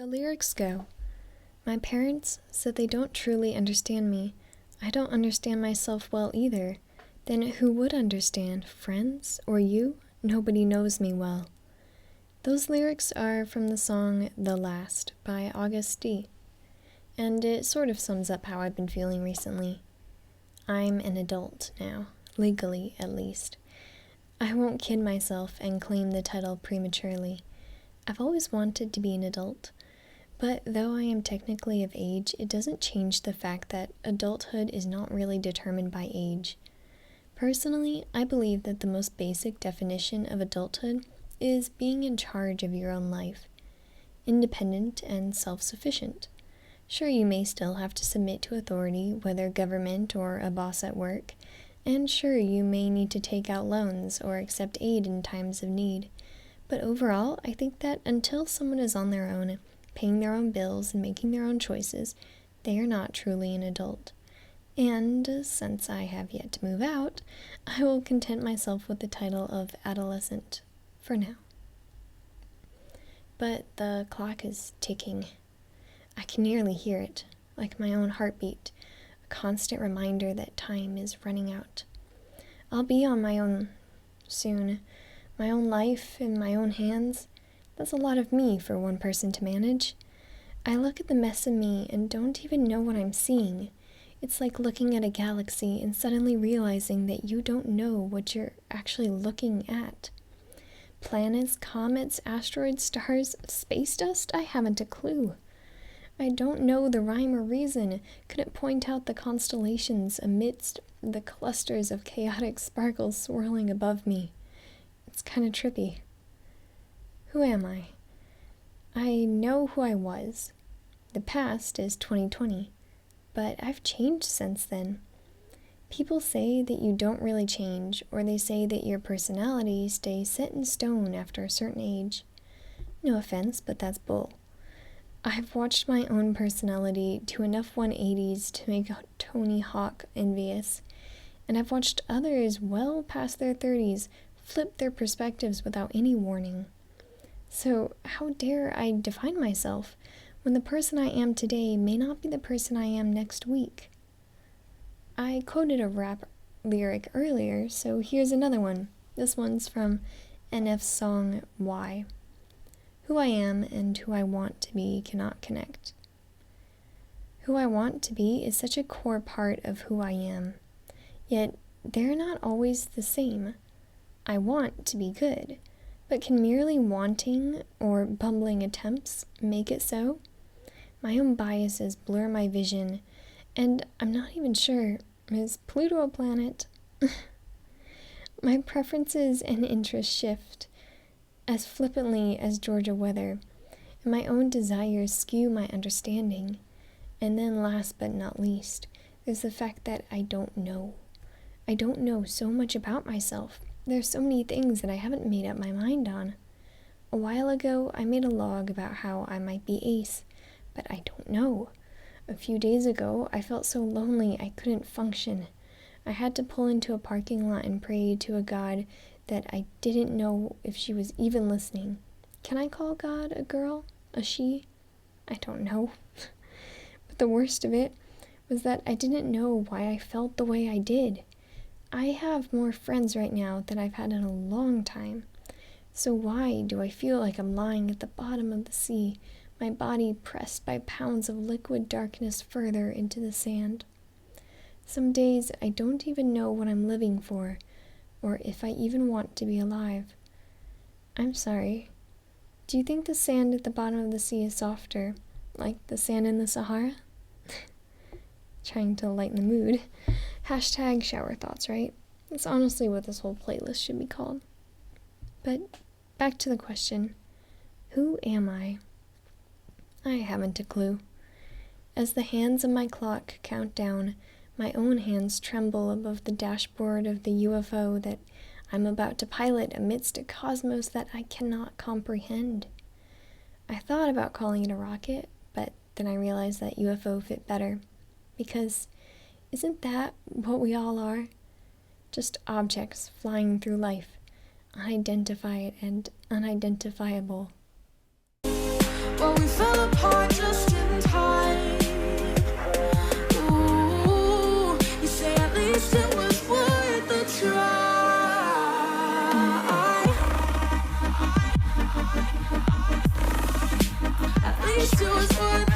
The lyrics go, "My parents said they don't truly understand me. I don't understand myself well either. Then who would understand? Friends? Or you? Nobody knows me well." Those lyrics are from the song The Last by August D. And it sort of sums up how I've been feeling recently. I'm an adult now, legally at least. I won't kid myself and claim the title prematurely. I've always wanted to be an adult. But though I am technically of age, it doesn't change the fact that adulthood is not really determined by age. Personally, I believe that the most basic definition of adulthood is being in charge of your own life, independent and self-sufficient. Sure, you may still have to submit to authority, whether government or a boss at work, and sure, you may need to take out loans or accept aid in times of need. But overall, I think that until someone is on their own, paying their own bills and making their own choices, they are not truly an adult. And since I have yet to move out, I will content myself with the title of adolescent for now. But the clock is ticking. I can nearly hear it, like my own heartbeat, a constant reminder that time is running out. I'll be on my own soon, my own life in my own hands. That's a lot of me for one person to manage. I look at the mess of me and don't even know what I'm seeing. It's like looking at a galaxy and suddenly realizing that you don't know what you're actually looking at. Planets, comets, asteroids, stars, space dust? I haven't a clue. I don't know the rhyme or reason, couldn't point out the constellations amidst the clusters of chaotic sparkles swirling above me. It's kind of trippy. Who am I? I know who I was. The past is 2020, but I've changed since then. People say that you don't really change, or they say that your personality stays set in stone after a certain age. No offense, but that's bull. I've watched my own personality do enough 180s to make Tony Hawk envious, and I've watched others well past their 30s flip their perspectives without any warning. So how dare I define myself when the person I am today may not be the person I am next week? I quoted a rap lyric earlier, so here's another one. This one's from NF's song Why. Who I am and who I want to be cannot connect. Who I want to be is such a core part of who I am, yet they're not always the same. I want to be good. But can merely wanting or bumbling attempts make it so? My own biases blur my vision, and I'm not even sure, is Pluto a planet? My preferences and interests shift as flippantly as Georgia weather, and my own desires skew my understanding. And then last but not least, there's the fact that I don't know. I don't know so much about myself. There's so many things that I haven't made up my mind on. A while ago, I made a log about how I might be ace, but I don't know. A few days ago, I felt so lonely I couldn't function. I had to pull into a parking lot and pray to a God that I didn't know if she was even listening. Can I call God a girl? A she? I don't know. But the worst of it was that I didn't know why I felt the way I did. I have more friends right now than I've had in a long time. So why do I feel like I'm lying at the bottom of the sea, my body pressed by pounds of liquid darkness further into the sand? Some days I don't even know what I'm living for, or if I even want to be alive. I'm sorry. Do you think the sand at the bottom of the sea is softer, like the sand in the Sahara? Trying to lighten the mood. Hashtag shower thoughts, right? That's honestly what this whole playlist should be called. But back to the question. Who am I? I haven't a clue. As the hands of my clock count down, my own hands tremble above the dashboard of the UFO that I'm about to pilot amidst a cosmos that I cannot comprehend. I thought about calling it a rocket, but then I realized that UFO fit better. Because isn't that what we all are? Just objects flying through life, unidentified and unidentifiable. but we fell apart just in time. Ooh, you say at least it was worth the try. At least it was worth